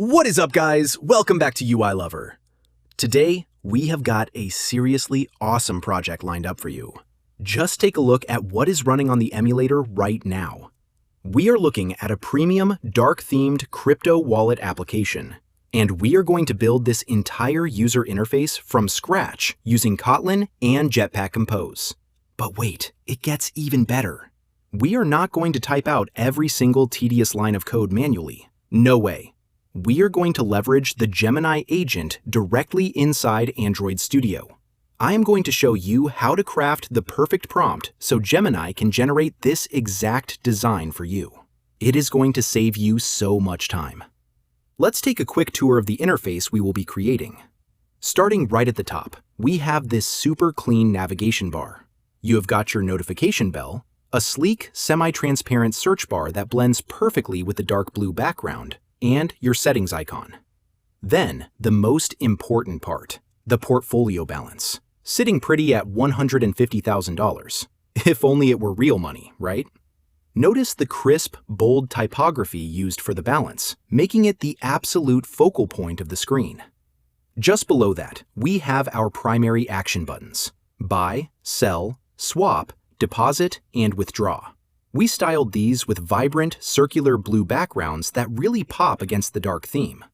What is up, guys? Welcome back to UI Lover. Today, we have got a seriously awesome project lined up for you. Just take a look at what is running on the emulator right now. We are looking at a premium, dark-themed crypto wallet application, and we are going to build this entire user interface from scratch using Kotlin and Jetpack Compose. But wait, it gets even better. We are not going to type out every single tedious line of code manually. No way. We are going to leverage the Gemini Agent directly inside Android Studio. I am going to show you how to craft the perfect prompt so Gemini can generate this exact design for you. It is going to save you so much time. Let's take a quick tour of the interface we will be creating. Starting right at the top, we have this super clean navigation bar. You have got your notification bell, a sleek, semi-transparent search bar that blends perfectly with the dark blue background, and your settings icon. Then, the most important part, the portfolio balance, sitting pretty at $150,000. If only it were real money, right? Notice the crisp, bold typography used for the balance, making it the absolute focal point of the screen. Just below that, we have our primary action buttons: buy, sell, swap, deposit, and withdraw. We styled these with vibrant, circular blue backgrounds that really pop against the dark theme.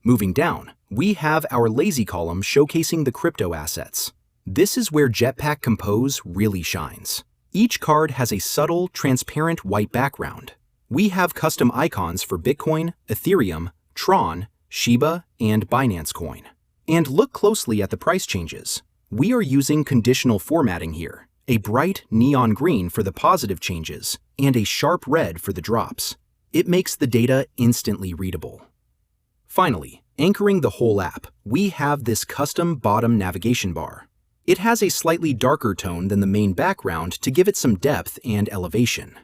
Moving down, we have our lazy column showcasing the crypto assets. This is where Jetpack Compose really shines. Each card has a subtle, transparent white background. We have custom icons for Bitcoin, Ethereum, Tron, Shiba, and Binance Coin. And look closely at the price changes. We are using conditional formatting here. A bright neon green for the positive changes, and a sharp red for the drops. It makes the data instantly readable. Finally, anchoring the whole app, we have this custom bottom navigation bar. It has a slightly darker tone than the main background to give it some depth and elevation.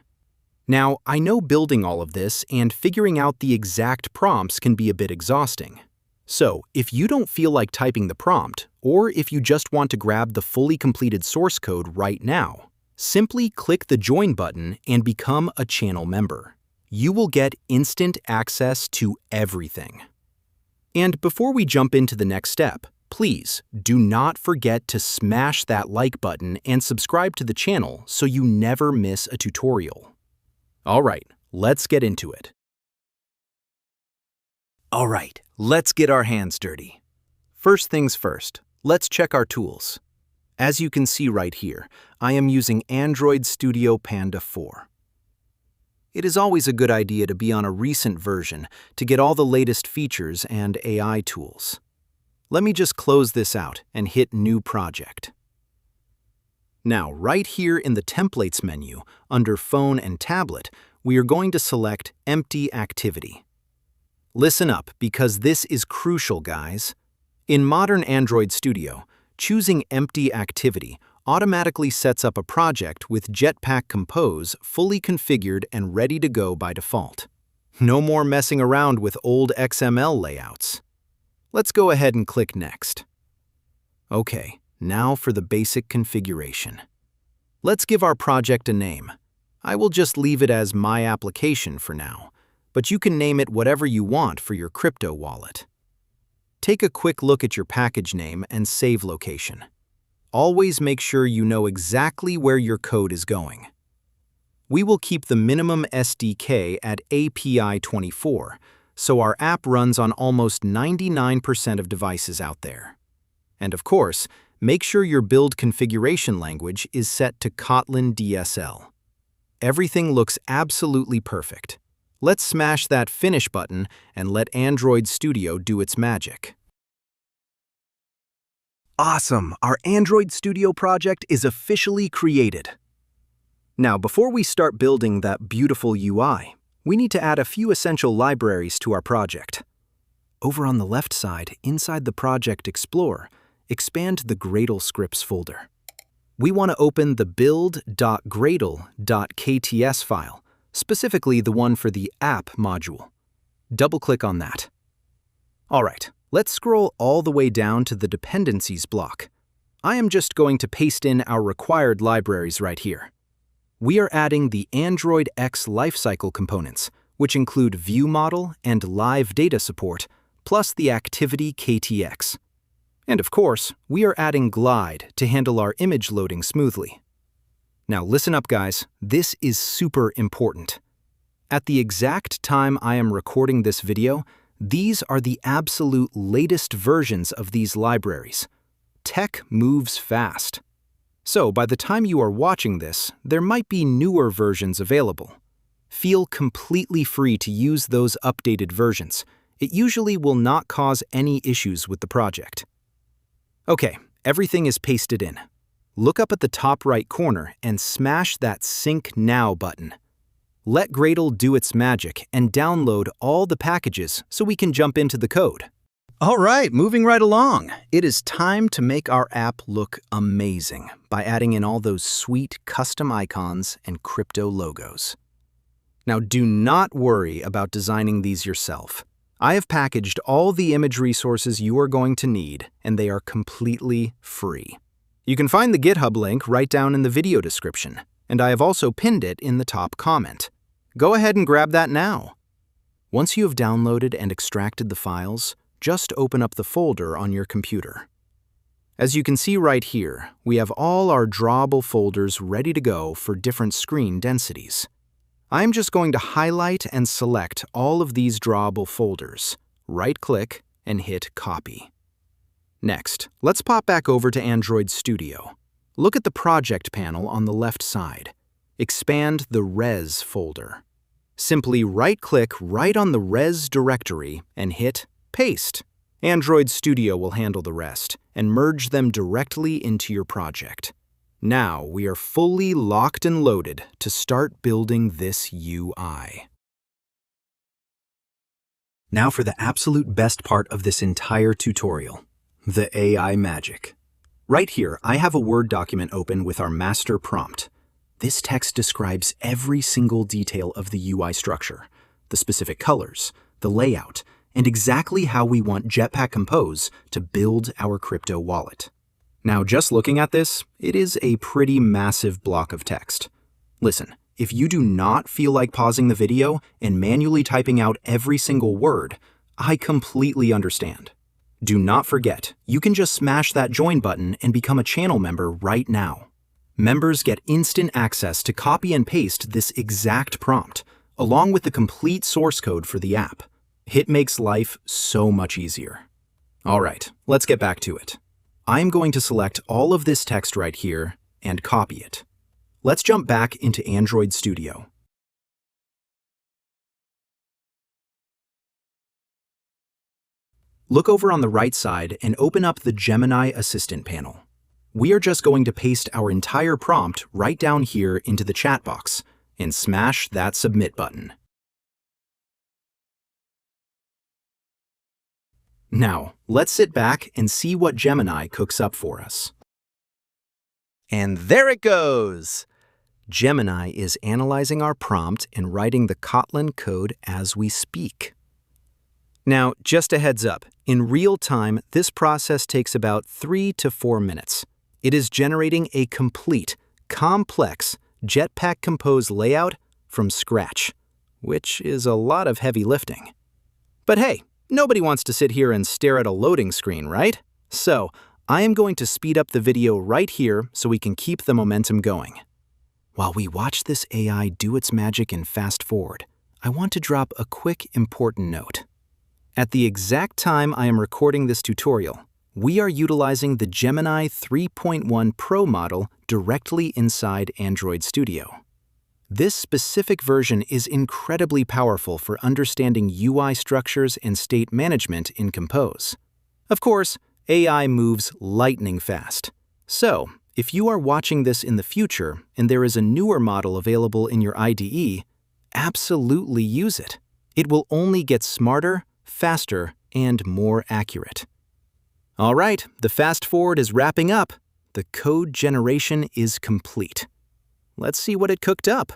Now, I know building all of this and figuring out the exact prompts can be a bit exhausting. So, if you don't feel like typing the prompt, or if you just want to grab the fully completed source code right now, simply click the Join button and become a channel member. You will get instant access to everything. And before we jump into the next step, please do not forget to smash that like button and subscribe to the channel so you never miss a tutorial. Alright, let's get into it. Alright, let's get our hands dirty. First things first, let's check our tools. As you can see right here, I am using Android Studio Panda 4. It is always a good idea to be on a recent version to get all the latest features and AI tools. Let me just close this out and hit New Project. Now, right here in the Templates menu, under Phone and Tablet, we are going to select Empty Activity. Listen up, because this is crucial, guys. In modern Android Studio, choosing Empty Activity automatically sets up a project with Jetpack Compose fully configured and ready to go by default. No more messing around with old XML layouts. Let's go ahead and click Next. Okay, now for the basic configuration. Let's give our project a name. I will just leave it as My Application for now, but you can name it whatever you want for your crypto wallet. Take a quick look at your package name and save location. Always make sure you know exactly where your code is going. We will keep the minimum SDK at API 24, so our app runs on almost 99% of devices out there. And of course, make sure your build configuration language is set to Kotlin DSL. Everything looks absolutely perfect. Let's smash that Finish button and let Android Studio do its magic. Awesome! Our Android Studio project is officially created. Now, before we start building that beautiful UI, we need to add a few essential libraries to our project. Over on the left side, inside the Project Explorer, expand the Gradle scripts folder. We want to open the build.gradle.kts file, specifically the one for the app module. Double-click on that. Alright, let's scroll all the way down to the dependencies block. I am just going to paste in our required libraries right here. We are adding the Android X lifecycle components, which include view model and live data support, plus the activity KTX. And of course, we are adding Glide to handle our image loading smoothly. Now listen up, guys, this is super important. At the exact time I am recording this video, these are the absolute latest versions of these libraries. Tech moves fast. So by the time you are watching this, there might be newer versions available. Feel completely free to use those updated versions. It usually will not cause any issues with the project. Okay, everything is pasted in. Look up at the top right corner and smash that Sync Now button. Let Gradle do its magic and download all the packages so we can jump into the code. All right, moving right along. It is time to make our app look amazing by adding in all those sweet custom icons and crypto logos. Now do not worry about designing these yourself. I have packaged all the image resources you are going to need, and they are completely free. You can find the GitHub link right down in the video description, and I have also pinned it in the top comment. Go ahead and grab that now. Once you have downloaded and extracted the files, just open up the folder on your computer. As you can see right here, we have all our drawable folders ready to go for different screen densities. I'm just going to highlight and select all of these drawable folders, right-click, and hit Copy. Next, let's pop back over to Android Studio. Look at the project panel on the left side. Expand the Res folder. Simply right-click right on the Res directory and hit Paste. Android Studio will handle the rest and merge them directly into your project. Now we are fully locked and loaded to start building this UI. Now for the absolute best part of this entire tutorial. The AI magic. Right here, I have a Word document open with our master prompt. This text describes every single detail of the UI structure, the specific colors, the layout, and exactly how we want Jetpack Compose to build our crypto wallet. Now, just looking at this, it is a pretty massive block of text. Listen, if you do not feel like pausing the video and manually typing out every single word, I completely understand. Do not forget, you can just smash that join button and become a channel member right now. Members get instant access to copy and paste this exact prompt, along with the complete source code for the app. It makes life so much easier. All right, let's get back to it. I'm going to select all of this text right here and copy it. Let's jump back into Android Studio. Look over on the right side and open up the Gemini Assistant panel. We are just going to paste our entire prompt right down here into the chat box and smash that Submit button. Now, let's sit back and see what Gemini cooks up for us. And there it goes! Gemini is analyzing our prompt and writing the Kotlin code as we speak. Now, just a heads up, in real time, this process takes about 3 to 4 minutes. It is generating a complete, complex Jetpack Compose layout from scratch, which is a lot of heavy lifting. But hey, nobody wants to sit here and stare at a loading screen, right? So, I am going to speed up the video right here so we can keep the momentum going. While we watch this AI do its magic and fast forward, I want to drop a quick important note. At the exact time I am recording this tutorial, we are utilizing the Gemini 3.1 Pro model directly inside Android Studio. This specific version is incredibly powerful for understanding UI structures and state management in Compose. Of course, AI moves lightning fast. So, if you are watching this in the future and there is a newer model available in your IDE, absolutely use it. It will only get smarter, faster, and more accurate. All right, the fast forward is wrapping up. The code generation is complete. Let's see what it cooked up.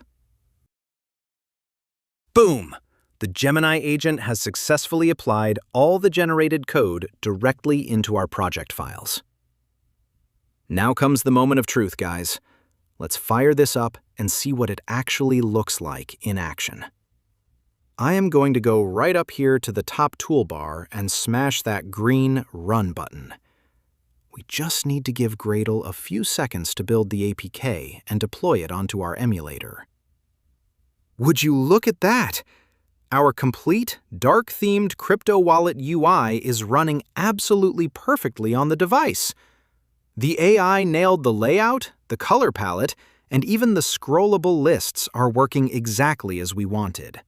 Boom! The Gemini agent has successfully applied all the generated code directly into our project files. Now comes the moment of truth, guys. Let's fire this up and see what it actually looks like in action. I am going to go right up here to the top toolbar and smash that green Run button. We just need to give Gradle a few seconds to build the APK and deploy it onto our emulator. Would you look at that? Our complete, dark-themed crypto wallet UI is running absolutely perfectly on the device. The AI nailed the layout, the color palette, and even the scrollable lists are working exactly as we wanted.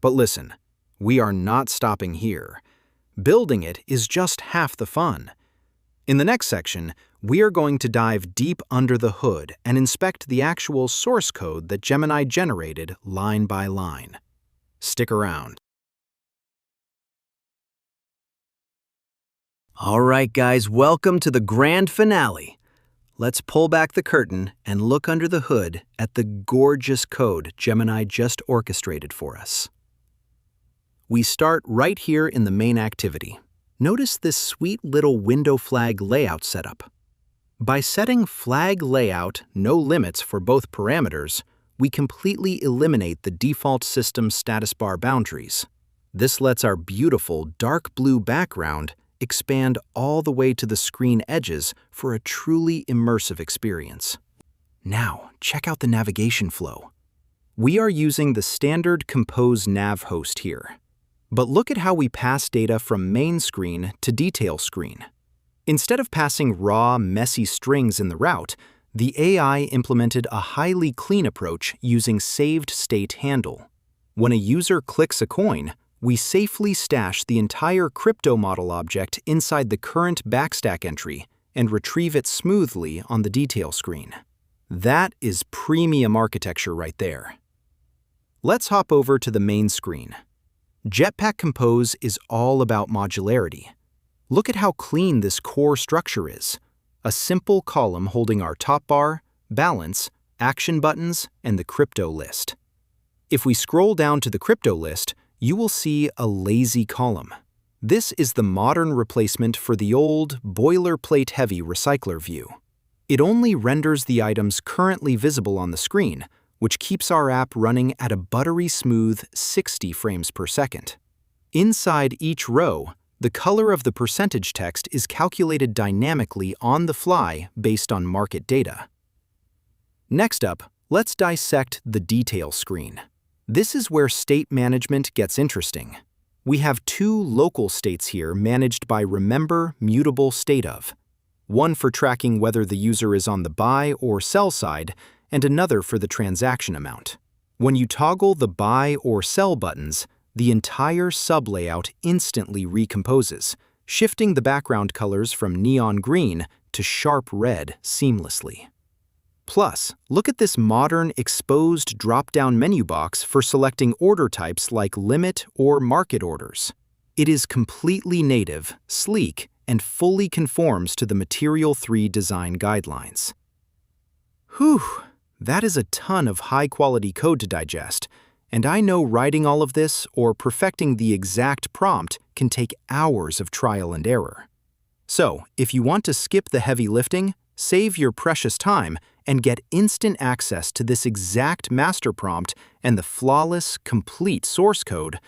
But listen, we are not stopping here. Building it is just half the fun. In the next section, we are going to dive deep under the hood and inspect the actual source code that Gemini generated line by line. Stick around. All right, guys, welcome to the grand finale. Let's pull back the curtain and look under the hood at the gorgeous code Gemini just orchestrated for us. We start right here in the main activity. Notice this sweet little window flag layout setup. By setting flag layout no limits for both parameters, we completely eliminate the default system status bar boundaries. This lets our beautiful dark blue background expand all the way to the screen edges for a truly immersive experience. Now, check out the navigation flow. We are using the standard Compose nav host here. But look at how we pass data from main screen to detail screen. Instead of passing raw, messy strings in the route, the AI implemented a highly clean approach using saved state handle. When a user clicks a coin, we safely stash the entire crypto model object inside the current backstack entry and retrieve it smoothly on the detail screen. That is premium architecture right there. Let's hop over to the main screen. Jetpack Compose is all about modularity. Look at how clean this core structure is. A simple column holding our top bar, balance, action buttons, and the crypto list. If we scroll down to the crypto list, you will see a lazy column. This is the modern replacement for the old, boilerplate-heavy recycler view. It only renders the items currently visible on the screen, which keeps our app running at a buttery smooth 60 frames per second. Inside each row, the color of the percentage text is calculated dynamically on the fly based on market data. Next up, let's dissect the detail screen. This is where state management gets interesting. We have two local states here managed by Remember Mutable State of. One for tracking whether the user is on the buy or sell side, and another for the transaction amount. When you toggle the buy or sell buttons, the entire sub-layout instantly recomposes, shifting the background colors from neon green to sharp red seamlessly. Plus, look at this modern exposed drop-down menu box for selecting order types like limit or market orders. It is completely native, sleek, and fully conforms to the Material 3 design guidelines. Whew! That is a ton of high-quality code to digest, and I know writing all of this or perfecting the exact prompt can take hours of trial and error. So, if you want to skip the heavy lifting, save your precious time, and get instant access to this exact master prompt and the flawless, complete source code,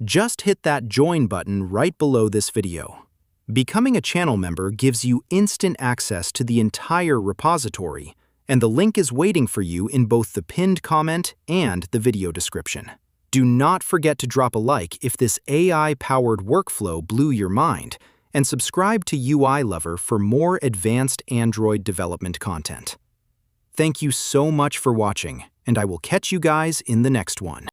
just hit that join button right below this video. Becoming a channel member gives you instant access to the entire repository, and the link is waiting for you in both the pinned comment and the video description. Do not forget to drop a like if this AI-powered workflow blew your mind, and subscribe to UI Lover for more advanced Android development content. Thank you so much for watching, and I will catch you guys in the next one.